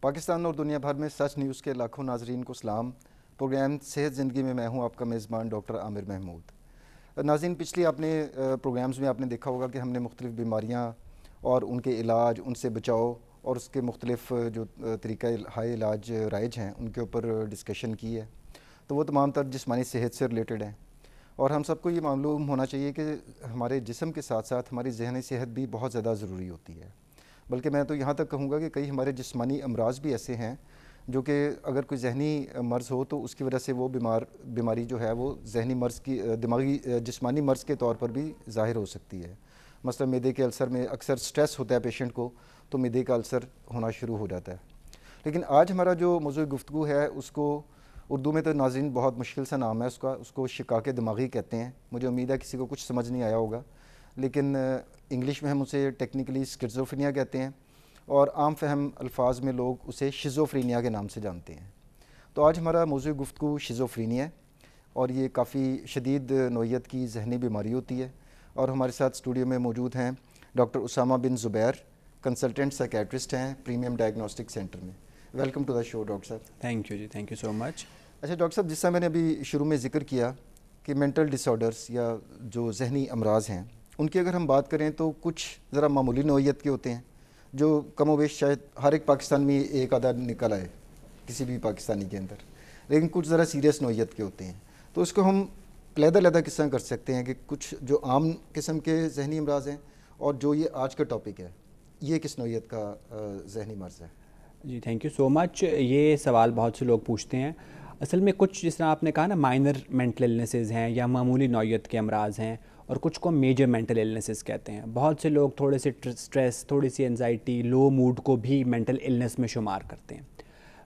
پاکستان اور دنیا بھر میں سچ نیوز کے لاکھوں ناظرین کو سلام. پروگرام صحت زندگی میں ہوں آپ کا میزبان ڈاکٹر عامر محمود. ناظرین، پچھلی آپ نے پروگرامز میں آپ نے دیکھا ہوگا کہ ہم نے مختلف بیماریاں اور ان کے علاج، ان سے بچاؤ اور اس کے مختلف جو طریقہ ہائے علاج رائج ہیں ان کے اوپر ڈسکشن کی ہے. تو وہ تمام تر جسمانی صحت سے ریلیٹڈ ہیں، اور ہم سب کو یہ معلوم ہونا چاہیے کہ ہمارے جسم کے ساتھ ساتھ ہماری ذہنی صحت بھی بہت زیادہ ضروری ہوتی ہے. بلکہ میں تو یہاں تک کہوں گا کہ کئی ہمارے جسمانی امراض بھی ایسے ہیں جو کہ اگر کوئی ذہنی مرض ہو تو اس کی وجہ سے وہ بیماری جو ہے وہ ذہنی مرض کی دماغی جسمانی مرض کے طور پر بھی ظاہر ہو سکتی ہے. مثلا معدے کے السر میں اکثر سٹریس ہوتا ہے پیشنٹ کو، تو معدے کا السر ہونا شروع ہو جاتا ہے. لیکن آج ہمارا جو موضوع گفتگو ہے اس کو اردو میں تو ناظرین بہت مشکل سا نام ہے اس کو شقاق دماغی کہتے ہیں. مجھے امید ہے کسی کو کچھ سمجھ نہیں آیا ہوگا، لیکن انگلش میں ہم اسے ٹیکنیکلی سکیزوفرینیا کہتے ہیں، اور عام فہم الفاظ میں لوگ اسے شیزوفرینیا کے نام سے جانتے ہیں. تو آج ہمارا موضوع گفتگو شیزوفرینیا ہے، اور یہ کافی شدید نوعیت کی ذہنی بیماری ہوتی ہے. اور ہمارے ساتھ اسٹوڈیو میں موجود ہیں doctor Usama bin Zubair, consultant psychiatrist ہیں پریمیم ڈائگنوسٹک سینٹر میں. Welcome to the show doctor صاحب. تھینک یو جی، تھینک یو سو مچ. اچھا ڈاکٹر صاحب، جس طرح میں نے ابھی شروع میں ذکر کیا کہ مینٹل ڈس آرڈرس یا جو ذہنی امراض ہیں ان کی اگر ہم بات کریں تو کچھ ذرا معمولی نوعیت کے ہوتے ہیں جو کم و بیش شاید ہر ایک پاکستان میں ایک آدھا نکل آئے کسی بھی پاکستانی کے اندر، لیکن کچھ ذرا سیریس نوعیت کے ہوتے ہیں. تو اس کو ہم علیحدہ کس طرح کر سکتے ہیں کہ کچھ جو عام قسم کے ذہنی امراض ہیں اور جو یہ آج کا ٹاپک ہے یہ کس نوعیت کا ذہنی مرض ہے؟ جی تھینک یو سو مچ. یہ سوال بہت سے لوگ پوچھتے ہیں. اصل میں کچھ جس طرح آپ نے کہا نا مائنر مینٹل النیسز ہیں یا معمولی نوعیت کے امراض ہیں، اور کچھ کو میجر مینٹل النیسز کہتے ہیں. بہت سے لوگ تھوڑے سے سٹریس، تھوڑی سی انزائٹی، لو موڈ کو بھی مینٹل النیس میں شمار کرتے ہیں.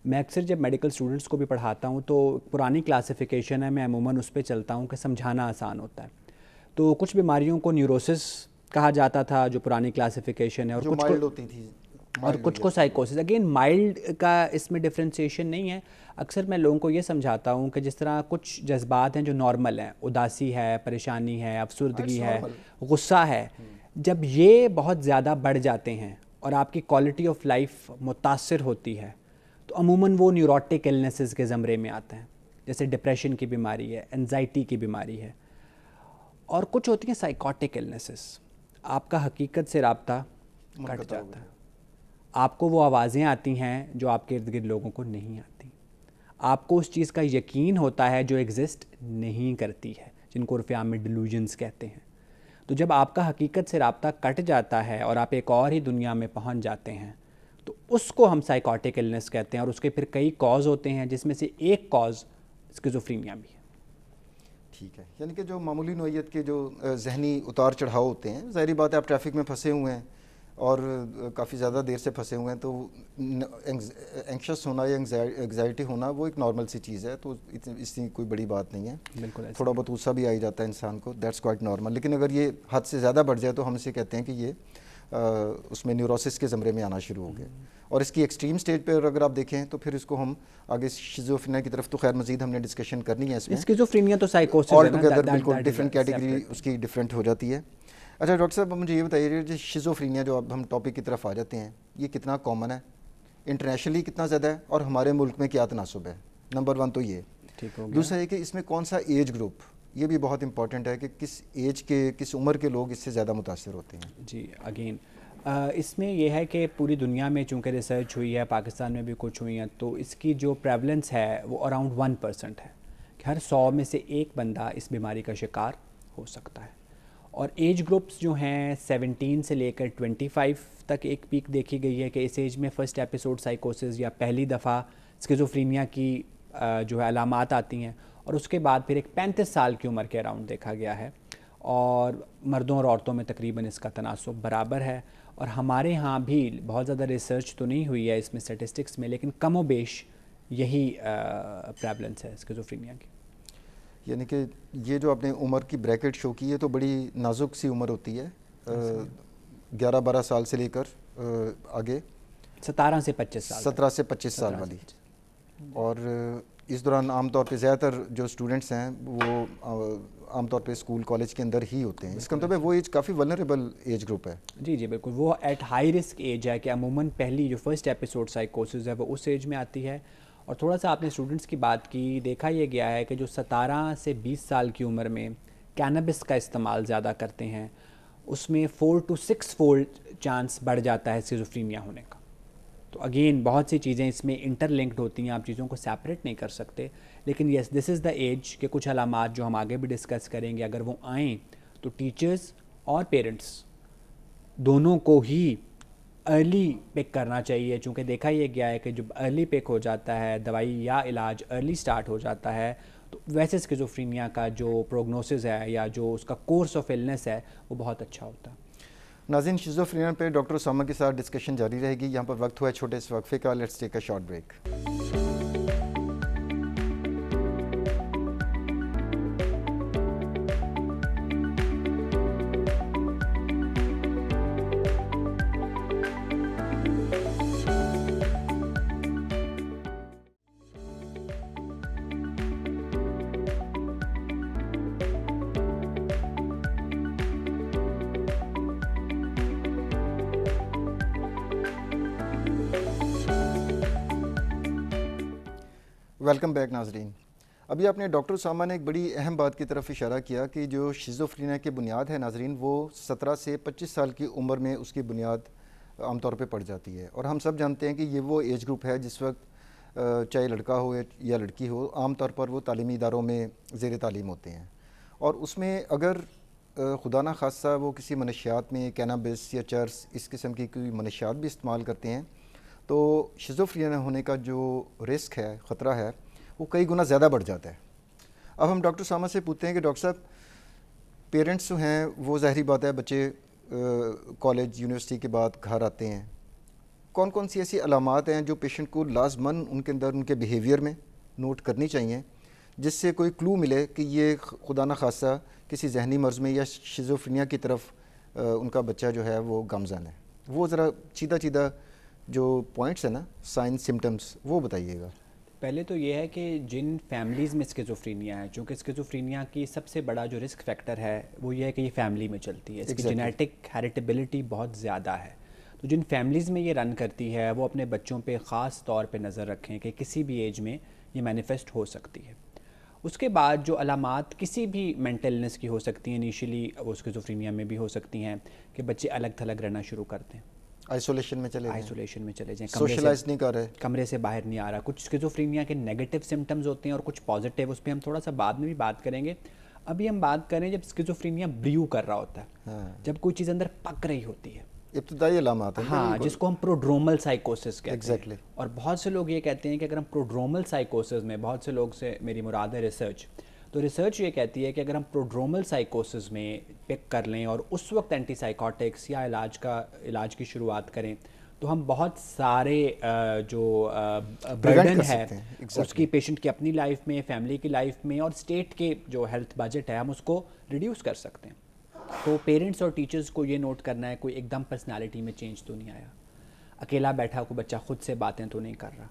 میں اکثر جب میڈیکل اسٹوڈنٹس کو بھی پڑھاتا ہوں تو پرانی کلاسیفیکیشن ہے، میں عموماً اس پہ چلتا ہوں کہ سمجھانا آسان ہوتا ہے. تو کچھ بیماریوں کو نیوروسس کہا جاتا تھا جو پرانی کلاسیفیکیشن ہے، اور کچھ مائلڈ ہوتی تھی اور کچھ کو سائیکوسس. اگین مائلڈ کا اس میں ڈفرینسیشن نہیں ہے. اکثر میں لوگوں کو یہ سمجھاتا ہوں کہ جس طرح کچھ جذبات ہیں جو نارمل ہیں، اداسی ہے، پریشانی ہے، افسردگی ہے، غصہ ہے، جب یہ بہت زیادہ بڑھ جاتے ہیں اور آپ کی کوالٹی آف لائف متاثر ہوتی ہے تو عموماً وہ نیوروٹک النیسز کے زمرے میں آتے ہیں. جیسے ڈپریشن کی بیماری ہے، انزائٹی کی بیماری ہے. اور کچھ ہوتی ہیں سائیکوٹک النیسز. آپ کا حقیقت سے رابطہ کٹ جاتا ہے، آپ کو وہ آوازیں آتی ہیں جو آپ کے ارد گرد لوگوں کو نہیں آتی. آپ کو اس چیز کا یقین ہوتا ہے جو ایگزسٹ نہیں کرتی ہے، جن کو عرف عام میں ڈیلوژنس کہتے ہیں. تو جب آپ کا حقیقت سے رابطہ کٹ جاتا ہے اور آپ ایک اور ہی دنیا میں پہنچ جاتے ہیں تو اس کو ہم سائیکوٹک النیس کہتے ہیں. اور اس کے پھر کئی کاز ہوتے ہیں جس میں سے ایک کاز اسکیزوفرینیا بھی ہے. ٹھیک ہے، یعنی کہ جو معمولی نوعیت کے جو ذہنی اتار چڑھاؤ ہوتے ہیں، ظاہری بات ہے آپ ٹریفک میں پھنسے ہوئے ہیں اور کافی زیادہ دیر سے پھنسے ہوئے ہیں تو اینکشس ہونا یا انگزائٹی ہونا وہ ایک نارمل سی چیز ہے، تو اس کی کوئی بڑی بات نہیں ہے. بالکل تھوڑا بہت غصہ بھی آ ہی جاتا ہے انسان کو، دیٹس کوائٹ نارمل. لیکن اگر یہ حد سے زیادہ بڑھ جائے تو ہم اسے کہتے ہیں کہ یہ اس میں نیوروسس کے زمرے میں آنا شروع ہو گئے. اور اس کی ایکسٹریم سٹیج پہ اگر آپ دیکھیں تو پھر اس کو ہم آگے شیزوفرینیا کی طرف تو خیر مزید ہم نے ڈسکشن کرنی ہے. اس میں اسکیزوفرینیا تو سائیکوسس آل ہے نا، ٹوگیدر بالکل ڈفرینٹ کیٹیگری اس کی ڈفرینٹ ہو جاتی ہے. اچھا ڈاکٹر صاحب مجھے یہ بتائیے کہ شیزوفرینیا جو اب ہم ٹاپک کی طرف آ جاتے ہیں یہ کتنا کامن ہے، انٹرنیشنلی کتنا زیادہ ہے، اور ہمارے ملک میں کیا تناسب ہے؟ نمبر 1 تو یہ. دوسرا یہ کہ اس میں کون سا ایج گروپ، یہ بھی بہت امپورٹنٹ ہے کہ کس ایج کے کس عمر کے لوگ اس سے زیادہ متاثر ہوتے ہیں. جی اگین اس میں یہ ہے کہ پوری دنیا میں چونکہ ریسرچ ہوئی ہے، پاکستان میں بھی کچھ ہوئی ہیں، تو اس کی جو پریولنس ہے وہ اراؤنڈ 1% ہے کہ ہر 100 میں سے ایک بندہ اس بیماری کا شکار ہو سکتا ہے. اور ایج گروپس جو ہیں 17 سے لے کر 25 تک ایک پیک دیکھی گئی ہے کہ اس ایج میں فرسٹ ایپیسوڈ سائیکوسس یا پہلی دفعہ اسکیزوفرینیا کی جو ہے علامات آتی ہیں، اور اس کے بعد پھر ایک 35 سال کی عمر کے اراؤنڈ دیکھا گیا ہے. اور مردوں اور عورتوں میں تقریباً اس کا تناسب برابر ہے. اور ہمارے ہاں بھی بہت زیادہ ریسرچ تو نہیں ہوئی ہے اس میں اسٹیٹسٹکس میں، لیکن کم و بیش یہی پریولنس ہے اسکیزوفرینیا کی. یعنی کہ یہ جو آپ نے عمر کی بریکٹ شو کی ہے تو بڑی نازک سی عمر ہوتی ہے، 11-12 سال سے لے کر آگے 17 سے 25 سال 17 سے 25 سال والی. اور اس دوران عام طور پہ زیادہ تر جو اسٹوڈنٹس ہیں وہ عام طور پہ اسکول کالج کے اندر ہی ہوتے ہیں. اس کا مطلب ہے وہ ایج کافی ولنریبل ایج گروپ ہے. جی جی بالکل, وہ ایٹ ہائی رسک ایج ہے کہ عموماً پہلی جو فرسٹ ایپیسوڈ سائیکوسس ہے وہ اس ایج میں آتی ہے. اور تھوڑا سا آپ نے اسٹوڈنٹس کی بات کی, دیکھا یہ گیا ہے کہ جو 17 سے 20 سال کی عمر میں کینابس کا استعمال زیادہ کرتے ہیں اس میں 4 to 6 فولڈ چانس بڑھ جاتا ہے اسکیزوفرینیا ہونے کا. تو اگین بہت سی چیزیں اس میں انٹر لنکڈ ہوتی ہیں, آپ چیزوں کو سیپریٹ نہیں کر سکتے. لیکن یس, دس از دا ایج کہ کچھ علامات جو ہم آگے بھی ڈسکس کریں گے اگر وہ آئیں تو ٹیچرز اور پیرنٹس دونوں کو ہی ارلی پک کرنا چاہیے, چونکہ دیکھا یہ گیا ہے کہ جب ارلی پک ہو جاتا ہے, دوائی یا علاج ارلی سٹارٹ ہو جاتا ہے, تو ویسے اسکیزوفرینیا کا جو پروگنوسس ہے یا جو اس کا کورس آف النس ہے وہ بہت اچھا ہوتا ہے. ناظرین, شیزوفرینیا پہ ڈاکٹر اسامہ کے ساتھ ڈسکشن جاری رہے گی. یہاں پر وقت ہوا ہے چھوٹے سے وقفے کا. Let's take a short break. Welcome back ناظرین. ابھی آپ نے ڈاکٹر اسامہ نے ایک بڑی اہم بات کی طرف اشارہ کیا کہ جو شیزوفرینیا کی بنیاد ہے ناظرین وہ 17 سے 25 سال کی عمر میں اس کی بنیاد عام طور پہ پڑ جاتی ہے. اور ہم سب جانتے ہیں کہ یہ وہ ایج گروپ ہے جس وقت چاہے لڑکا ہو یا لڑکی ہو, عام طور پر وہ تعلیمی اداروں میں زیر تعلیم ہوتے ہیں. اور اس میں اگر خدا نہ خاصہ وہ کسی منشیات میں کینابس یا چرس اس قسم کی کوئی منشیات بھی استعمال کرتے ہیں تو شیزوفرینیا ہونے کا جو رسک ہے, خطرہ ہے, وہ کئی گنا زیادہ بڑھ جاتا ہے. اب ہم ڈاکٹر اسامہ سے پوچھتے ہیں کہ ڈاکٹر صاحب, پیرنٹس جو ہیں وہ ظاہری بات ہے بچے کالج یونیورسٹی کے بعد گھر آتے ہیں, کون کون سی ایسی علامات ہیں جو پیشنٹ کو لازماً ان کے اندر ان کے بیہیویئر میں نوٹ کرنی چاہیے جس سے کوئی کلو ملے کہ یہ خدا نہ خاصہ کسی ذہنی مرض میں یا شیزوفرینیا کی طرف ان کا بچہ جو ہے وہ گامزن ہے. وہ ذرا چیدہ جو پوائنٹس ہیں نا, سائن سمٹمز, وہ بتائیے گا. پہلے تو یہ ہے کہ جن فیملیز میں اسکیزوفرینیا ہے, چونکہ اسکیزوفرینیا کی سب سے بڑا جو رسک فیکٹر ہے وہ یہ ہے کہ یہ فیملی میں چلتی ہے, اس کی جینیٹک ہیریٹیبلٹی بہت زیادہ ہے. تو جن فیملیز میں یہ رن کرتی ہے وہ اپنے بچوں پہ خاص طور پہ نظر رکھیں کہ کسی بھی ایج میں یہ مینیفیسٹ ہو سکتی ہے. اس کے بعد جو علامات کسی بھی مینٹل النس کی ہو سکتی ہیں, انیشلی وہ اسکیزوفرینیا میں بھی ہو سکتی ہیں کہ بچے الگ تھلگ رہنا شروع کرتے ہیں, آئسولیشن میں چلے جائیں, سوشلائز نہیں کر رہے, کمرے سے باہر نہیں آ رہا. کچھ اسکیزوفرینیا کے نیگیٹو سمٹمز ہوتے ہیں اور کچھ پازیٹیو, اس پہ ہم تھوڑا سا بعد میں بھی بات کریں گے. ابھی ہم بات کریں جب اسکیزوفرینیا بریو کر رہا ہوتا ہے, جب کوئی چیز اندر پک رہی ہوتی ہے, ابتدائی علامات ہیں, ہاں, جس کو ہم پروڈرومل سائیکوسس کہتے ہیں. Exactly. اور بہت سے لوگ یہ کہتے ہیں کہ اگر ہم پروڈرومل سائیکوسس میں, بہت سے لوگ سے میری مراد ہے ریسرچ, تو ریسرچ یہ کہتی ہے کہ اگر ہم پروڈرومل سائیکوسس میں پک کر لیں اور اس وقت اینٹی سائیکوٹکس یا علاج کی شروعات کریں تو ہم بہت سارے جو برڈن ہے اس کی پیشنٹ کی اپنی لائف میں, فیملی کی لائف میں اور اسٹیٹ کے جو ہیلتھ بجٹ ہے ہم اس کو ریڈیوس کر سکتے ہیں. تو پیرنٹس اور ٹیچرز کو یہ نوٹ کرنا ہے کوئی ایک دم پرسنالٹی میں چینج تو نہیں آیا, اکیلا بیٹھا کوئی بچہ خود سے باتیں تو نہیں کر رہا,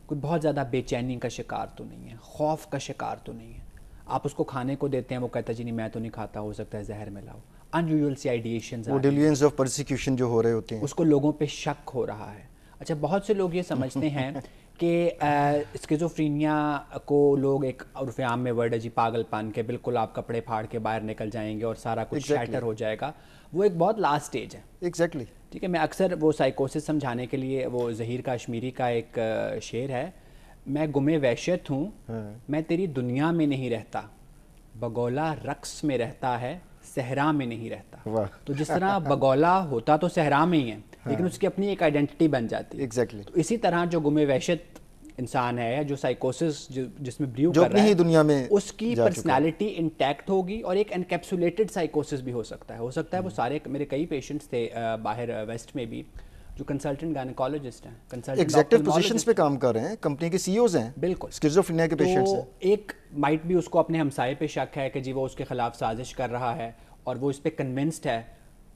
کوئی بہت زیادہ بے چینی کا شکار تو نہیں ہے, خوف کا شکار تو نہیں ہے, آپ اس کو کھانے کو دیتے ہیں وہ کہتا ہے جی نہیں میں تو نہیں کھاتا, ہو سکتا ہے زہر میں لاؤ. انیوژل سی آئیڈیشنز, وہ ڈیلیونس آف پرسیکیوشن جو ہو رہے ہوتے ہیں, اس کو لوگوں پہ شک ہو رہا ہے. اچھا, بہت سے لوگ یہ سمجھتے ہیں کہ اسکیزوفرینیا کو لوگ ایک عرف عام میں ورڈ ہے جی پاگل پن کے, بالکل آپ کپڑے پھاڑ کے باہر نکل جائیں گے اور سارا کچھ شیٹر ہو جائے گا. وہ ایک بہت لاسٹ سٹیج ہے. ایگزیکٹلی, ٹھیک ہے. میں اکثر وہ سائیکوسس سمجھانے کے لیے وہ ظہیر کاشمیری کا ایک شعر ہے, میں گمے وحشت ہوں, میں تیری دنیا میں نہیں رہتا, بگولا رقص میں رہتا ہے, صحرا میں نہیں رہتا. تو جس طرح بگولا ہوتا تو صحرا میں ہی ہے لیکن اس کی اپنی ایک آئیڈینٹی بن جاتی ہے. ایگزیکٹلی. تو اسی طرح جو گمے وحشت انسان ہے, جو سائیکوسس جس میں بریو جو کر رہا اپنی ہے, ہی دنیا میں اس کی پرسنالٹی انٹیکٹ ہوگی اور ایک انکیپسولیٹڈ سائیکوسس بھی ہو سکتا ہے. وہ سارے میرے کئی پیشنٹس تھے باہر ویسٹ میں بھی جو کنسلٹنٹ گائنیکالوجسٹ ہیں, کنسلٹنٹ ایگزیکٹو پوزیشنز پہ کام کر رہے ہیں, کمپنی کے سی ایوز ہیں, بالکل اسکیزوفرینیا کے پیشنٹس ہیں. ایک مائٹ بھی اس کو اپنے ہمسائے پہ شک ہے کہ جی وہ اس کے خلاف سازش کر رہا ہے اور وہ اس پہ کنونسڈ ہے,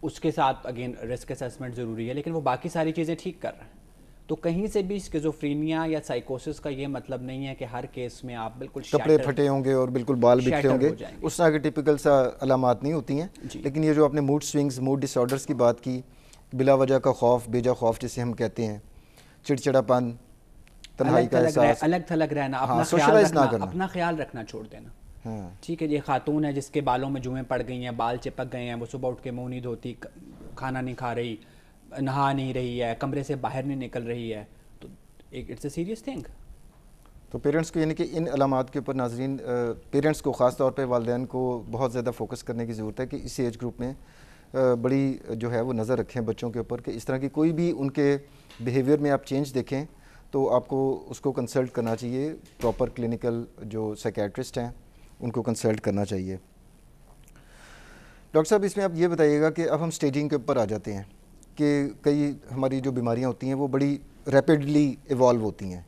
اس کے ساتھ اگین رسک اسیسمنٹ ضروری ہے, لیکن وہ باقی ساری چیزیں ٹھیک کر رہا ہے. تو کہیں سے بھی اسکیزوفرینیا یا سائیکوسس کا یہ مطلب نہیں ہے کہ ہر کیس میں آپ بالکل کپڑے پھٹے ہوں گے اور بالکل بال بکھرے ہوں گے، اس طرح کے ٹپیکل سا علامات نہیں ہوتی ہیں. لیکن یہ جو آپ نے موڈ سوئنگز، موڈ ڈس آرڈرز کی بات کی، بلا وجہ کا خوف، بیجا خوف جسے ہم کہتے ہیں، چڑچڑا پن، تنہائی کا احساس، الگ تھلگ رہنا، اپنا خیال رکھنا چھوڑ دینا. ٹھیک ہے، یہ خاتون ہے جس کے بالوں میں جوئیں پڑ گئی ہیں، بال چپک گئے ہیں، وہ صبح اٹھ کے منہ نہیں دھوتی، کھانا نہیں کھا رہی، نہا نہیں رہی ہے، کمرے سے باہر نہیں نکل رہی ہے، تو اٹس اے سیریس تھنگ. تو پیرنٹس کو یعنی کہ ان علامات کے اوپر ناظرین، پیرنٹس کو خاص طور پہ والدین کو بہت زیادہ فوکس کرنے کی ضرورت ہے کہ اس ایج گروپ میں بڑی جو ہے وہ نظر رکھیں بچوں کے اوپر، کہ اس طرح کی کوئی بھی ان کے بیہیویئر میں آپ چینج دیکھیں تو آپ کو اس کو کنسلٹ کرنا چاہیے. پراپر کلینکل جو سائیکیٹرسٹ ہیں ان کو کنسلٹ کرنا چاہیے. ڈاکٹر صاحب اس میں آپ یہ بتائیے گا کہ اب ہم سٹیجنگ کے اوپر آ جاتے ہیں کہ کئی ہماری جو بیماریاں ہوتی ہیں وہ بڑی ریپڈلی ایوالو ہوتی ہیں.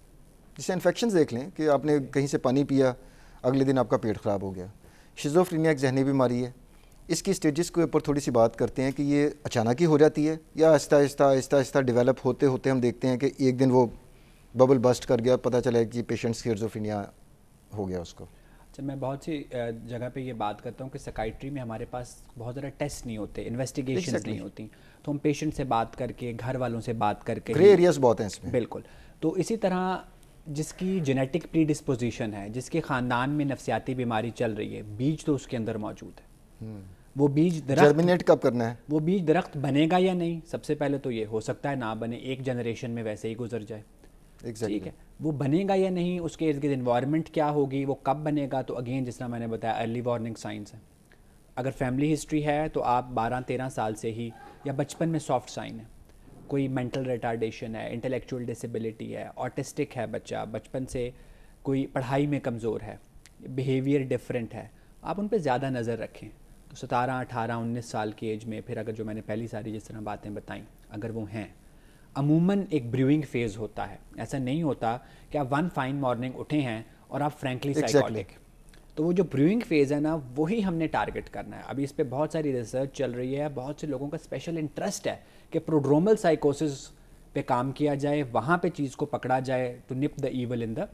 جیسے انفیکشنز دیکھ لیں کہ آپ نے کہیں سے پانی پیا، اگلے دن آپ کا پیٹ خراب ہو گیا. شیزوفرینیا ایک ذہنی بیماری ہے. اس کی سٹیجز کے اوپر تھوڑی سی بات کرتے ہیں کہ یہ اچانک ہی ہو جاتی ہے یا آہستہ آہستہ ڈیولپ ہوتے ہوتے ہم دیکھتے ہیں کہ ایک دن وہ ببل بسٹ کر گیا، پتہ چلا کہ پیشنٹ شیزوفرینیا ہو گیا اس کو. اچھا، میں بہت سی جگہ پہ یہ بات کرتا ہوں کہ سائیکائٹری میں ہمارے پاس بہت زیادہ ٹیسٹ نہیں ہوتے، انویسٹیگیشنز نہیں ہوتی، تو ہم پیشنٹ سے بات کر کے، گھر والوں سے بات کر کے، گرے ایریاز بہت ہیں اس میں. بالکل. تو اسی طرح جس کی جینیٹک پری ڈسپوزیشن ہے، جس کے خاندان میں نفسیاتی بیماری چل رہی ہے، بیج تو اس کے اندر موجود ہے. وہ بیج درخت جرمینیٹ کب کرنا ہے، وہ بیج درخت بنے گا یا نہیں، سب سے پہلے تو یہ ہو سکتا ہے نہ بنے، ایک جنریشن میں ویسے ہی گزر جائے. ٹھیک ہے، وہ بنے گا یا نہیں، اس کے ارد گرد انوائرمنٹ کیا ہوگی، وہ کب بنے گا، تو اگین جس طرح میں نے بتایا ارلی وارننگ سائنس ہے. اگر فیملی ہسٹری ہے تو آپ 12-13 سال سے ہی، یا بچپن میں سافٹ سائن ہے، کوئی مینٹل ریٹارڈیشن ہے، انٹلیکچوئل ڈسیبلٹی ہے، آٹسٹک ہے بچہ، بچپن سے کوئی پڑھائی میں کمزور ہے، بیہیویئر ڈفرینٹ ہے، آپ ان پہ زیادہ نظر رکھیں. تو 17, 18, 19 سال کی ایج میں پھر اگر جو میں نے پہلی ساری جس طرح باتیں بتائیں اگر وہ ہیں، عموماً ایک بریوئنگ فیز ہوتا ہے. ایسا نہیں ہوتا کہ آپ ون فائن مارننگ اٹھے ہیں اور آپ فرینکلی سائیکوٹک. تو وہ جو بریوئنگ فیز ہے نا، وہی ہم نے ٹارگٹ کرنا ہے. ابھی اس پہ بہت ساری ریسرچ چل رہی ہے، بہت سے لوگوں کا اسپیشل انٹرسٹ ہے کہ پروڈرومل سائیکوسس پہ کام کیا جائے، وہاں پہ چیز کو پکڑا جائے ٹو نپ دا ایول ان دا.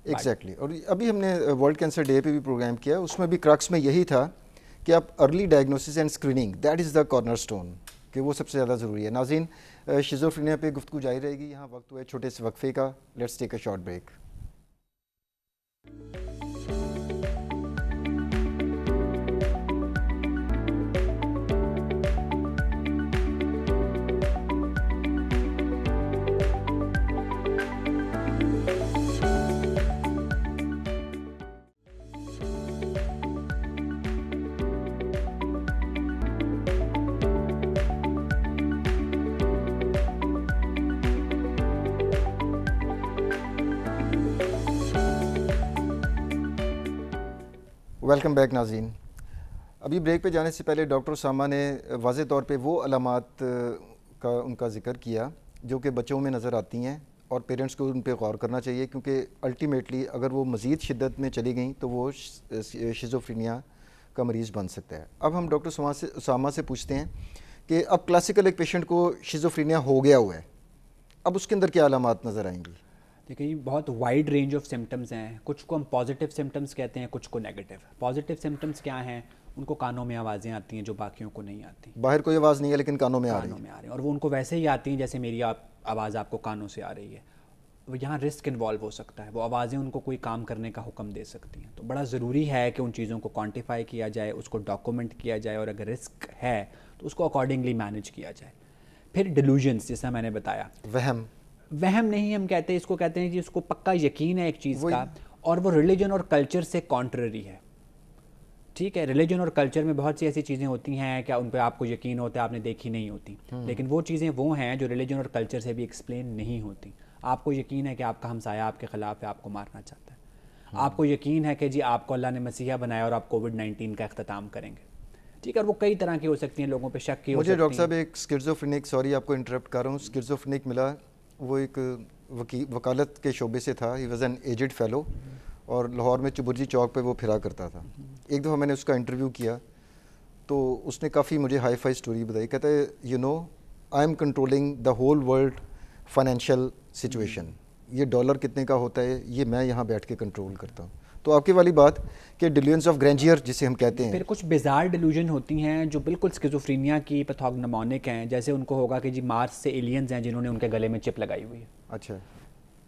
ایگزیکٹلی. اور ابھی ہم نے ورلڈ کینسر ڈے پہ بھی پروگرام کیا، اس میں بھی کرکس میں یہی تھا کہ آپ early diagnosis and screening, that is the corner stone, کہ وہ سب سے زیادہ ضروری ہے. ناظرین، شیزوفرینیا پہ گفتگو جاری رہے گی. یہاں وقت ہوا ہے چھوٹے سے وقفے کا. Let's take a short break. Welcome back ناظرین. ابھی بریک پہ جانے سے پہلے ڈاکٹر اسامہ نے واضح طور پہ وہ علامات کا ان کا ذکر کیا جو کہ بچوں میں نظر آتی ہیں اور پیرنٹس کو ان پہ غور کرنا چاہیے، کیونکہ الٹیمیٹلی اگر وہ مزید شدت میں چلی گئیں تو وہ شیزوفرینیا کا مریض بن سکتا ہے. اب ہم ڈاکٹر اسامہ سے پوچھتے ہیں کہ اب کلاسیکل ایک پیشنٹ کو شیزوفرینیا ہو گیا ہوا ہے، اب اس کے اندر کیا علامات نظر آئیں گی؟ دیکھیں یہ بہت وائڈ رینج آف سمٹمز ہیں. کچھ کو ہم پازیٹیو سمٹمز کہتے ہیں، کچھ کو نیگیٹیو. پازیٹیو سمٹمز کیا ہیں؟ ان کو کانوں میں آوازیں آتی ہیں جو باقیوں کو نہیں آتی. باہر کوئی آواز نہیں ہے لیکن کانوں میں آ رہی ہے، اور وہ ان کو ویسے ہی آتی ہیں جیسے میری آواز آپ کو کانوں سے آ رہی ہے. وہ یہاں رسک انوالو ہو سکتا ہے، وہ آوازیں ان کو کوئی کام کرنے کا حکم دے سکتی ہیں. تو بڑا ضروری ہے کہ ان چیزوں کو کوانٹیفائی کیا جائے، اس کو ڈاکومنٹ کیا جائے، اور اگر رسک ہے تو اس کو اکارڈنگلی مینیج کیا جائے. پھر ڈیلوژنس، جیسا میں نے بتایا، وہم نہیں ہم کہتے، اس کو کہتے ہیں کہ اس کو پکا یقین ہے ایک چیز کا، اور وہ ریلیجن اور کلچر سے کانٹرری ہے. ٹھیک ہے، ریلیجن اور کلچر میں بہت سی ایسی چیزیں ہوتی ہیں کہ ان پہ آپ کو یقین ہوتا ہے، آپ نے دیکھی نہیں ہوتی، لیکن وہ چیزیں وہ ہیں جو ریلیجن اور کلچر سے بھی ایکسپلین نہیں ہوتی. آپ کو یقین ہے کہ آپ کا ہمسایہ آپ کے خلاف ہے، آپ کو مارنا چاہتا ہے. آپ کو یقین ہے کہ جی آپ کو اللہ نے مسیحا بنایا اور آپ کووڈ-19 کا اختتام کریں گے. ٹھیک ہے، اور وہ کئی طرح کی ہو سکتی ہیں، لوگوں پہ شک کی ہو سکتی ہیں. مجھے ڈاکٹر صاحب ایک اسکیزوفرینک، سوری آپ کو انٹرپٹ کر رہا ہوں، اسکیزوفرینک ملا. وہ ایک وکالت کے شعبے سے تھا. He was an aged fellow, اور لاہور میں چبرجی چوک پہ وہ پھرا کرتا تھا. ایک دفعہ میں نے اس کا انٹرویو کیا تو اس نے کافی مجھے ہائی فائی اسٹوری بتائی. کہتا ہے، you know I am controlling the whole world financial situation, یہ ڈالر کتنے کا ہوتا ہے یہ میں یہاں بیٹھ کے کنٹرول کرتا ہوں. تو آپ کی والی بات کہ ڈیلیونس آف گرینجیئر جسے ہم کہتے ہیں. پھر کچھ بیزار ڈیلوژن ہوتی ہیں جو بالکل اسکیزوفرینیا کی پیتھوگنومونک ہیں، جیسے ان کو ہوگا کہ جی مارس سے ایلینز ہیں جنہوں نے ان کے گلے میں چپ لگائی ہوئی ہے. اچھا.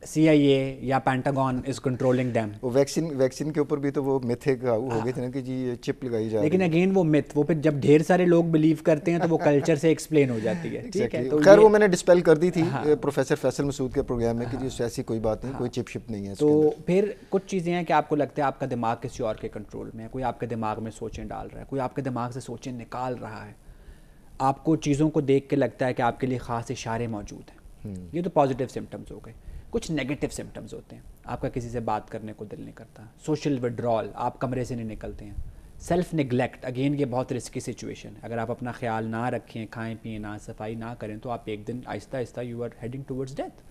CIA یا پینٹاگون از کنٹرولنگ دیم. وہ ویکسین کے اوپر بھی تو وہ میتھ ہو گئے تھے نا کہ جی یہ چپ لگائی جا رہی ہے. لیکن اگین وہ میتھ وہ پھر جب ڈھیر سارے لوگ بلیو کرتے ہیں تو وہ کلچر سے ایکسپلین ہو جاتی ہے. ٹھیک ہے، خیر وہ میں نے ڈسپیل کر دی تھی پروفیسر فیصل مسعود کے پروگرام میں کہ جی ایسی کوئی بات نہیں، کوئی چپ شپ نہیں ہے. تو پھر کچھ چیزیں ہیں کہ آپ کو لگتا ہے آپ کا دماغ کسی اور کے کنٹرول میں ہے، کوئی آپ کے دماغ میں سوچیں ڈال رہا ہے، کوئی آپ کے دماغ سے سوچیں نکال رہا ہے، آپ کو چیزوں کو دیکھ کے لگتا ہے کہ آپ کے لیے خاص اشارے موجود ہیں. یہ تو پازیٹیو سمٹمز ہو گئے. کچھ نیگیٹو سمٹمز ہوتے ہیں، آپ کا کسی سے بات کرنے کو دل نہیں کرتا، سوشل وڈرال، آپ کمرے سے نہیں نکلتے ہیں، سیلف نگلیکٹ، اگین یہ بہت رسکی سچویشن ہے. اگر آپ اپنا خیال نہ رکھیں، کھائیں پییں نہ، صفائی نہ کریں تو آپ ایک دن آہستہ آہستہ you are heading towards death.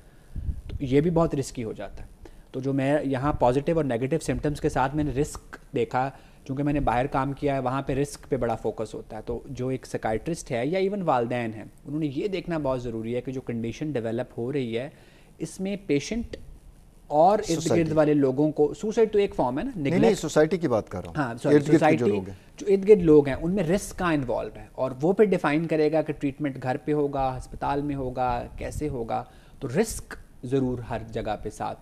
تو یہ بھی بہت رسکی ہو جاتا ہے. تو جو میں یہاں پازیٹیو اور نیگیٹو سمٹمز کے ساتھ میں نے رسک دیکھا، چونکہ میں نے باہر کام کیا ہے وہاں پہ رسک پہ بڑا فوکس ہوتا ہے. تو جو ایک سائیکائٹرسٹ ہے یا ایون والدین ہیں، انہوں نے یہ دیکھنا بہت ضروری ہے کہ جو کنڈیشن ڈیولپ ہو رہی ہے اس میں پیشنٹ اور ارد گرد والے لوگوں کو، سوسائڈ تو ایک فارم ہے نا، نہیں سوسائٹی کی بات کر رہا ہوں. ہاں سوسائٹی جو ارد گرد لوگ ہیں ان میں رسک کا انوالو ہے، اور وہ پھر ڈیفائن کرے گا کہ ٹریٹمنٹ گھر پہ ہوگا، ہسپتال میں ہوگا، کیسے ہوگا. تو رسک ضرور ہر جگہ پہ ساتھ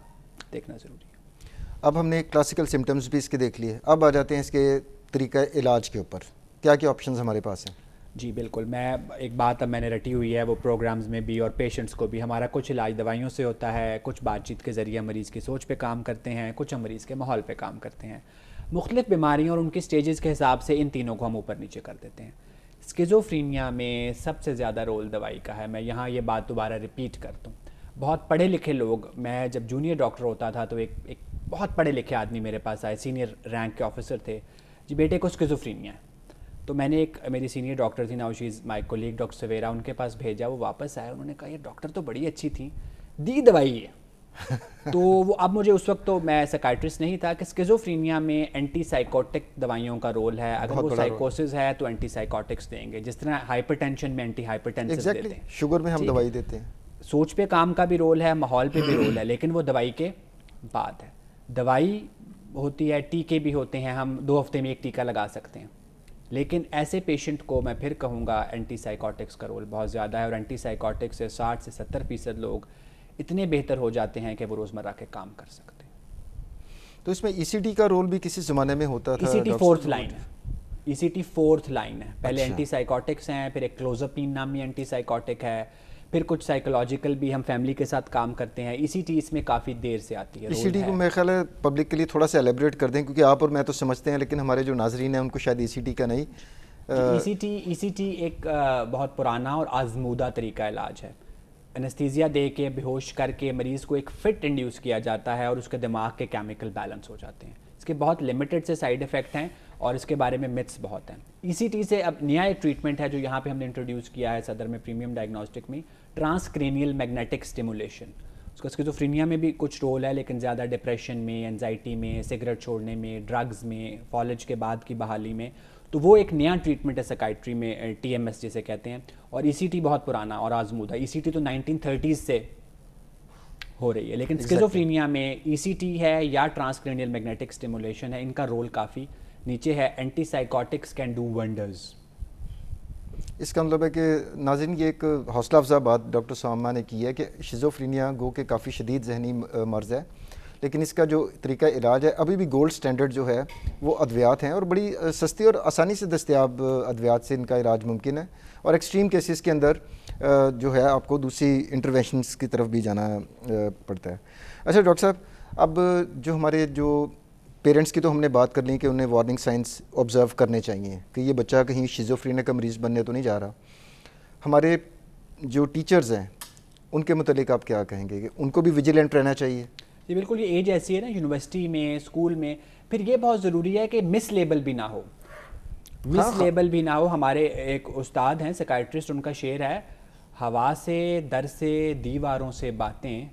دیکھنا ضروری ہے. اب ہم نے کلاسیکل سمٹمز بھی اس کے دیکھ لیے، اب آ جاتے ہیں اس کے طریقہ علاج کے اوپر. کیا کیا آپشنز ہمارے پاس ہیں؟ جی بالکل، میں ایک بات اب میں نے رٹی ہوئی ہے وہ پروگرامز میں بھی اور پیشنٹس کو بھی. ہمارا کچھ علاج دوائیوں سے ہوتا ہے، کچھ بات چیت کے ذریعے مریض کی سوچ پہ کام کرتے ہیں، کچھ ہم مریض کے ماحول پہ کام کرتے ہیں. مختلف بیماریوں اور ان کی سٹیجز کے حساب سے ان تینوں کو ہم اوپر نیچے کر دیتے ہیں. اسکیزوفرینیا میں سب سے زیادہ رول دوائی کا ہے. میں یہاں یہ بات دوبارہ ریپیٹ کرتا ہوں. بہت پڑھے لکھے لوگ، میں جب جونیئر ڈاکٹر ہوتا تھا تو ایک بہت پڑھے لکھے آدمی میرے پاس آئے، سینئر رینک کے آفیسر تھے. جی بیٹے کو اسکیزوفرینیا ہے. تو میں نے ایک میری سینئر ڈاکٹر تھی، now she is my colleague doctor Sawera, ان کے پاس بھیجا. وہ واپس آئے، انہوں نے کہا یہ ڈاکٹر تو بڑی اچھی تھی، دی دوائی ہے. تو وہ اب مجھے اس وقت تو میں سائیکائٹرسٹ نہیں تھا کہ اسکیزوفرینیا میں اینٹی سائیکوٹک دوائیوں کا رول ہے. اگر وہ سائیکوسس ہے تو اینٹی سائیکوٹکس دیں گے، جس طرح ہائپر ٹینشن میں اینٹی ہائپر ٹینسن دیتے ہیں، شوگر میں ہم دوائی دیتے ہیں. سوچ پہ کام کا بھی رول ہے، ماحول پہ بھی رول ہے، لیکن وہ دوائی کے بعد ہے. دوائی ہوتی ہے، ٹیکے بھی ہوتے ہیں، ہم 2 ہفتے میں ایک ٹیکہ لگا سکتے ہیں. لیکن ایسے پیشنٹ کو میں پھر کہوں گا اینٹی سائیکوٹکس کا رول بہت زیادہ ہے. اور اینٹی سائیکوٹکس سے 60 سے 70% لوگ اتنے بہتر ہو جاتے ہیں کہ وہ روزمرہ کے کام کر سکتے ہیں. تو اس میں ECT کا رول بھی کسی زمانے میں ہوتا تھا. ECT 4th لائن ہے، ECT 4th لائن ہے. پہلے اینٹی سائیکوٹکس ہیں، پھر ایک کلوزاپین نامی اینٹی سائیکوٹک ہے، پھر کچھ سائیکولوجیکل بھی ہم فیملی کے ساتھ کام کرتے ہیں. ECT اس میں کافی دیر سے آتی ہے. ECT کو میرے خیال ہے پبلک کے لیے تھوڑا سا ایلیبریٹ کر دیں، کیونکہ آپ اور میں تو سمجھتے ہیں لیکن ہمارے جو ناظرین ہیں ان کو شاید ECT کا نہیں. ECT ایک بہت پرانا اور آزمودہ طریقہ علاج ہے. انستھیزیا دے کے بیہوش کر کے مریض کو ایک فٹ انڈیوس کیا جاتا ہے اور اس کے دماغ کے کیمیکل بیلنس ہو جاتے ہیں. اس کے بہت لمیٹڈ سے سائیڈ ایفیکٹ ہیں اور اس کے بارے میں متس بہت ہیں. ECT سے اب نیا ایک ٹریٹمنٹ ہے جو یہاں پہ ہم نے انٹروڈیوس کیا ہے صدر میں پریمیم ڈائگنوسٹک میں، ٹرانس کرینیل میگنیٹک اسٹیمولیشن. اس کا اسکیزوفرینیا میں بھی کچھ رول ہے لیکن زیادہ ڈپریشن میں، اینزائٹی میں، سگریٹ چھوڑنے میں، ڈرگز میں، فالج کے بعد کی بحالی میں. تو وہ ایک نیا ٹریٹمنٹ ہے سائیکائٹری میں، TMS جسے کہتے ہیں. اور ECT بہت پرانا اور آزمودہ. ECT تو 1930s سے ہو رہی ہے، لیکن اسکیزوفرینیا میں ECT ہے یا ٹرانس کرینیل میگنیٹک اسٹیمولیشن ہے، ان کا رول کافی نیچے ہے. Antipsychotics can do wonders. اس کا مطلب ہے کہ ناظرین یہ ایک حوصلہ افزا بات ڈاکٹر ساما نے کی ہے کہ شیزوفرینیا گو کہ کافی شدید ذہنی مرض ہے، لیکن اس کا جو طریقہ علاج ہے ابھی بھی گولڈ سٹینڈرڈ جو ہے وہ ادویات ہیں، اور بڑی سستی اور آسانی سے دستیاب ادویات سے ان کا علاج ممکن ہے. اور ایکسٹریم کیسز کے اندر جو ہے آپ کو دوسری انٹروینشنز کی طرف بھی جانا پڑتا ہے. اچھا ڈاکٹر صاحب، اب جو ہمارے جو پیرنٹس کی تو ہم نے بات کر لی کہ انہیں وارننگ سائنس آبزرو کرنے چاہیے کہ یہ بچہ کہیں شیزوفرینیا کا مریض بننے تو نہیں جا رہا. ہمارے جو ٹیچرز ہیں ان کے متعلق آپ کیا کہیں گے کہ ان کو بھی ویجیلنٹ رہنا چاہیے؟ جی بالکل، یہ ایج ایسی ہے نا یونیورسٹی میں، اسکول میں. پھر یہ بہت ضروری ہے کہ مس لیبل بھی نہ ہو، لیبل بھی نہ ہو. ہمارے ایک استاد ہیں سائیکائٹرسٹ، ان کا شعر ہے، ہوا سے در سے دیواروں سے باتیں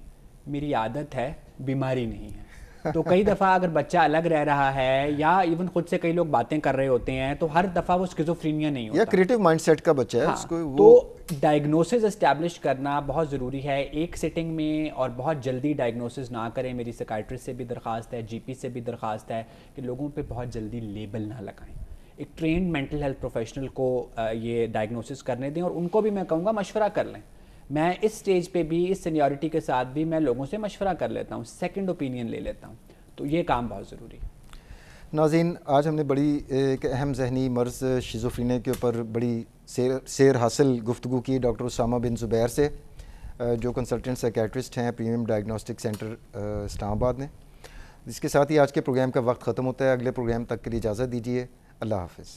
میری عادت ہے بیماری نہیں ہے. تو کئی دفعہ اگر بچہ الگ رہ رہا ہے یا ایون خود سے کئی لوگ باتیں کر رہے ہوتے ہیں تو ہر دفعہ وہ اسکیزوفرینیا نہیں ہوتا، یا کریٹو مائنڈ سیٹ کا بچہ ہے. تو ڈائگنوسز اسٹیبلش کرنا بہت ضروری ہے ایک سٹنگ میں، اور بہت جلدی ڈائگنوسز نہ کریں. میری سیکائٹرسٹ سے بھی درخواست ہے، جی پی سے بھی درخواست ہے کہ لوگوں پہ بہت جلدی لیبل نہ لگائیں. ایک ٹرینڈ مینٹل ہیلتھ پروفیشنل کو یہ ڈائگنوسس کرنے دیں، اور ان کو بھی میں کہوں گا مشورہ کر لیں. میں اس سٹیج پہ بھی، اس سینیورٹی کے ساتھ بھی میں لوگوں سے مشورہ کر لیتا ہوں، سیکنڈ اوپینین لے لیتا ہوں. تو یہ کام بہت ضروری ہے. ناظرین، آج ہم نے بڑی ایک اہم ذہنی مرض شیزوفرینیا کے اوپر بڑی سیر حاصل گفتگو کی ڈاکٹر اسامہ بن زبیر سے، جو کنسلٹنٹ سائیکیٹرسٹ ہیں پریمیم ڈائگنوسٹک سینٹر اسلام آباد میں. اس کے ساتھ ہی آج کے پروگرام کا وقت ختم ہوتا ہے. اگلے پروگرام تک کے لیے اجازت دیجیے. اللہ حافظ.